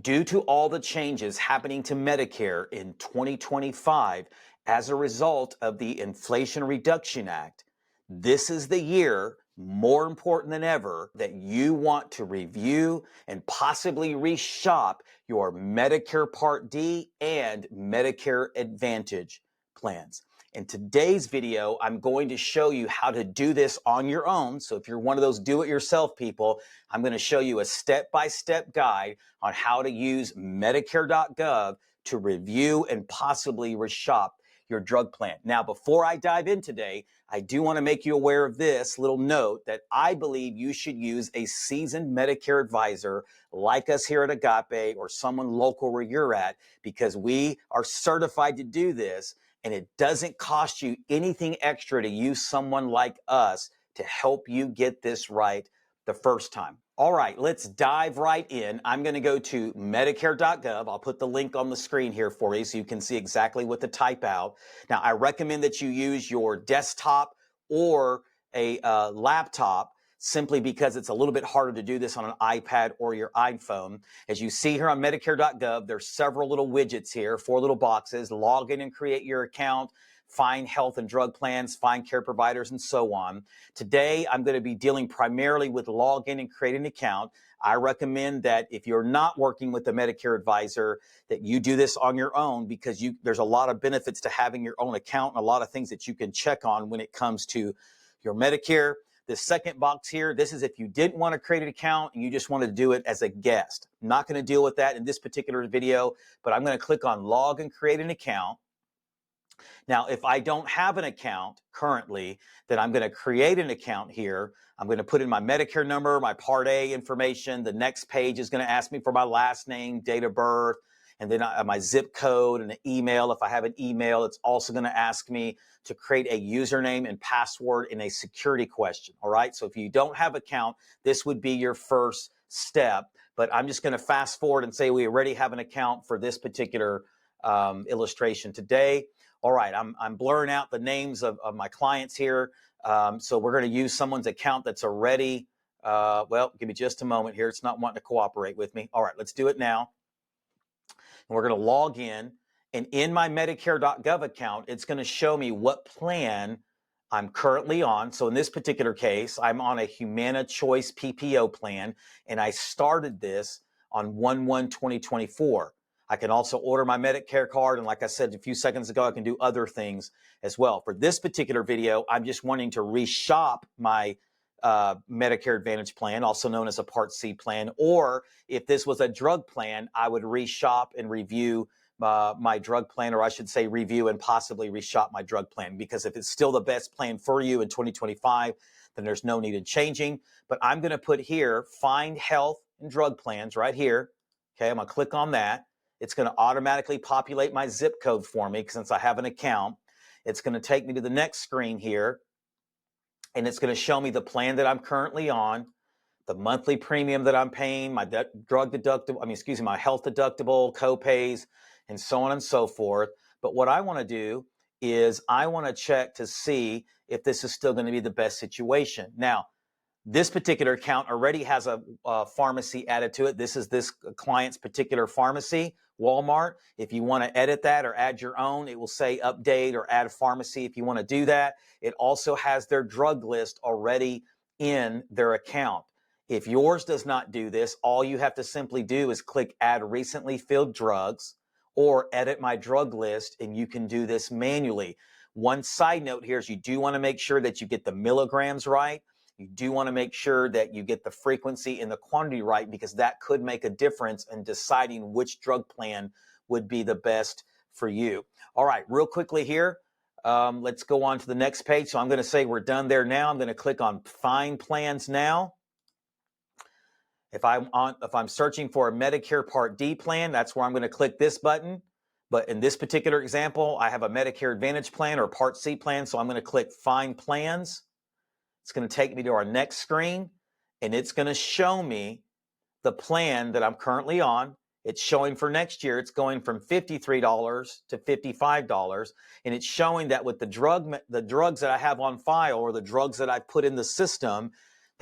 Due to all the changes happening to Medicare in 2025 as a result of the Inflation Reduction Act, this is the year, more important than ever, that you want to review and possibly reshop your Medicare Part D and Medicare Advantage plans. In today's video, I'm going to show you how to do this on your own. So if you're one of those do-it-yourself people, I'm going to show you a step-by-step guide on how to use Medicare.gov to review and possibly reshop your drug plan. Now, before I dive in today, I do want to make you aware of this little note that I believe you should use a seasoned Medicare advisor like us here at Agape or someone local where you're at, because we are certified to do this. And it doesn't cost you anything extra to use someone like us to help you get this right the first time. All right, let's dive right in. I'm going to go to Medicare.gov. I'll put the link on the screen here for you so you can see exactly what to type out. Now, I recommend that you use your desktop or a laptop, simply because it's a little bit harder to do this on an iPad or your iPhone. As you see here on Medicare.gov, there's several little widgets here, 4 little boxes: log in and create your account, find health and drug plans, find care providers, and so on. Today, I'm going to be dealing primarily with log in and create an account. I recommend that if you're not working with a Medicare advisor, that you do this on your own, because there's a lot of benefits to having your own account and a lot of things that you can check on when it comes to your Medicare. The second box here, this is if you didn't want to create an account and you just want to do it as a guest. I'm not going to deal with that in this particular video, but I'm going to click on log and create an account. Now, if I don't have an account currently, then I'm going to create an account here. I'm going to put in my Medicare number, my Part A information. The next page is going to ask me for my last name, date of birth, and then my zip code and an email. If I have an email, it's also going to ask me to create a username and password in a security question. All right. So if you don't have an account, this would be your first step. But I'm just going to fast forward and say we already have an account for this particular illustration today. All right, I'm blurring out the names of my clients here. So we're going to use someone's account that's already, well, give me just a moment here. It's not wanting to cooperate with me. All right, let's do it now. And we're going to log in. And in my Medicare.gov account, it's going to show me what plan I'm currently on. So in this particular case, I'm on a Humana Choice PPO plan, and I started this on 1/1/2024. I can also order my Medicare card, and like I said a few seconds ago, I can do other things as well. For this particular video, I'm just wanting to reshop my Medicare Advantage plan, also known as a Part C plan, or if this was a drug plan, I would reshop and review my drug plan, or I should say review and possibly reshop my drug plan, because if it's still the best plan for you in 2025, then there's no need in changing. But I'm going to put here, find health and drug plans right here. Okay, I'm going to click on that. It's going to automatically populate my zip code for me since I have an account. It's going to take me to the next screen here, and it's going to show me the plan that I'm currently on, the monthly premium that I'm paying, my drug deductible, my health deductible, co-pays, and so on and so forth. But what I want to do is I want to check to see if this is still going to be the best situation. Now, this particular account already has a pharmacy added to it. This is this client's particular pharmacy, Walmart. If you want to edit that or add your own, it will say update or add a pharmacy if you want to do that. It also has their drug list already in their account. If yours does not do this, all you have to simply do is click add recently filled drugs or edit my drug list, and you can do this manually. One side note here is you do want to make sure that you get the milligrams right. You do want to make sure that you get the frequency and the quantity right, because that could make a difference in deciding which drug plan would be the best for you. All right, real quickly here, let's go on to the next page. So I'm going to say we're done there now. I'm going to click on Find Plans Now. If I'm searching for a Medicare Part D plan, that's where I'm going to click this button. But in this particular example, I have a Medicare Advantage plan or Part C plan, so I'm going to click Find Plans. It's going to take me to our next screen, and it's going to show me the plan that I'm currently on. It's showing for next year, it's going from $53 to $55, and it's showing that with the drugs that I have on file, or the drugs that I put in the system,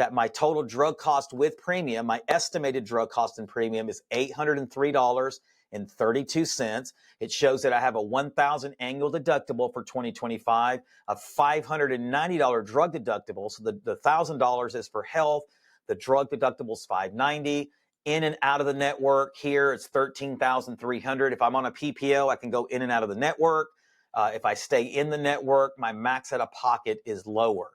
that my total drug cost with premium, my estimated drug cost and premium is $803.32. It shows that I have a $1,000 annual deductible for 2025, a $590 drug deductible. So the $1,000 is for health. The drug deductible is $590. In and out of the network here, it's $13,300. If I'm on a PPO, I can go in and out of the network. If I stay in the network, my max out of pocket is lower.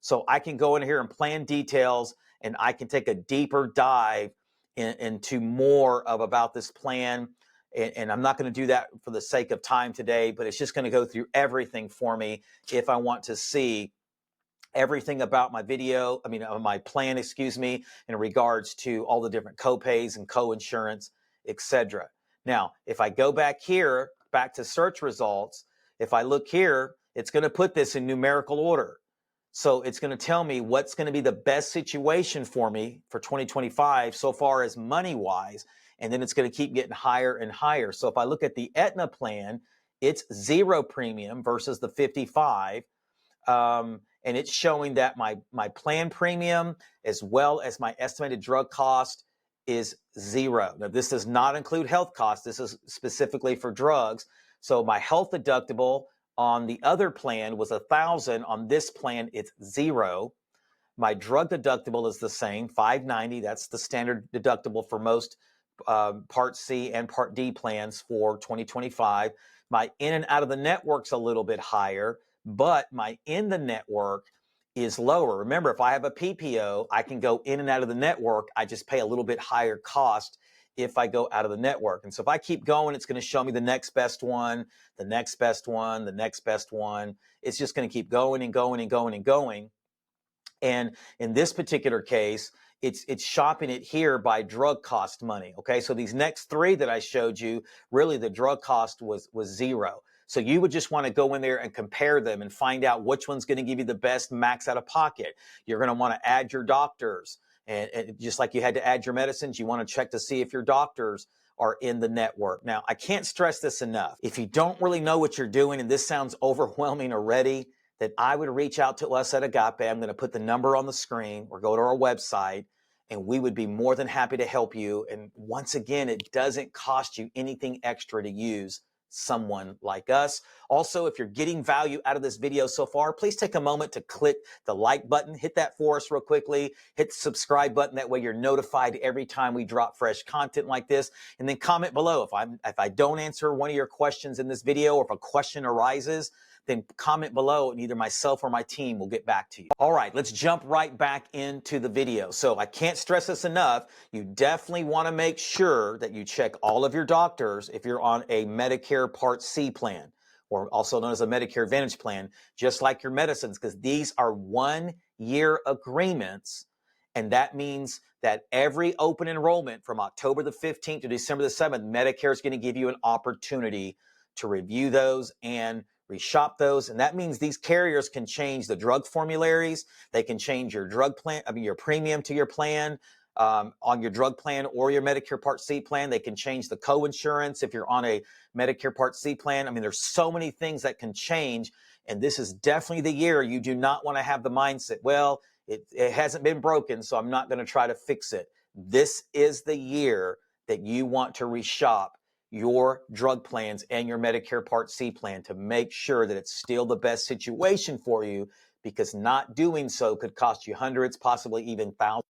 So I can go in here and plan details, and I can take a deeper dive into more of about this plan. And I'm not going to do that for the sake of time today, but it's just going to go through everything for me if I want to see everything about my video, my plan, in regards to all the different copays and co-insurance, etc. Now, if I go back here, back to search results, if I look here, it's going to put this in numerical order. So it's going to tell me what's going to be the best situation for me for 2025 so far as money-wise, and then it's going to keep getting higher and higher. So if I look at the Aetna plan, it's 0 premium versus the 55. And it's showing that my plan premium as well as my estimated drug cost is 0. Now, this does not include health costs. This is specifically for drugs. So my health deductible on the other plan was $1,000. On this plan, it's 0. My drug deductible is the same, $590. That's the standard deductible for most Part C and Part D plans for 2025. My in and out of the network's a little bit higher, but my in the network is lower. Remember, if I have a PPO, I can go in and out of the network. I just pay a little bit higher cost if I go out of the network. And so if I keep going, it's going to show me the next best one, the next best one, the next best one. It's just going to keep going and going and going and going. And in this particular case, it's shopping it here by drug cost money. Okay, so these next 3 that I showed you, really the drug cost was 0. So you would just want to go in there and compare them and find out which one's going to give you the best max out of pocket. You're going to want to add your doctors, and just like you had to add your medicines, you want to check to see if your doctors are in the network. Now, I can't stress this enough. If you don't really know what you're doing and this sounds overwhelming already, that I would reach out to us at Agape. I'm going to put the number on the screen or go to our website, and we would be more than happy to help you. And once again, it doesn't cost you anything extra to use someone like us. Also, if you're getting value out of this video so far, please take a moment to click the like button, hit that for us real quickly, hit the subscribe button. That way you're notified every time we drop fresh content like this. And then comment below. If I don't answer one of your questions in this video, or if a question arises, then comment below and either myself or my team will get back to you. All right, let's jump right back into the video. So I can't stress this enough. You definitely want to make sure that you check all of your doctors if you're on a Medicare Part C plan, or also known as a Medicare Advantage plan, just like your medicines, because these are 1-year agreements. And that means that every open enrollment from October the 15th to December the 7th, Medicare is going to give you an opportunity to review those and reshop those. And that means these carriers can change the drug formularies. They can change your drug plan, your premium to your plan on your drug plan or your Medicare Part C plan. They can change the co-insurance if you're on a Medicare Part C plan. There's so many things that can change. And this is definitely the year you do not want to have the mindset, well, it hasn't been broken, so I'm not going to try to fix it. This is the year that you want to reshop your drug plans and your Medicare Part C plan to make sure that it's still the best situation for you, because not doing so could cost you hundreds, possibly even thousands.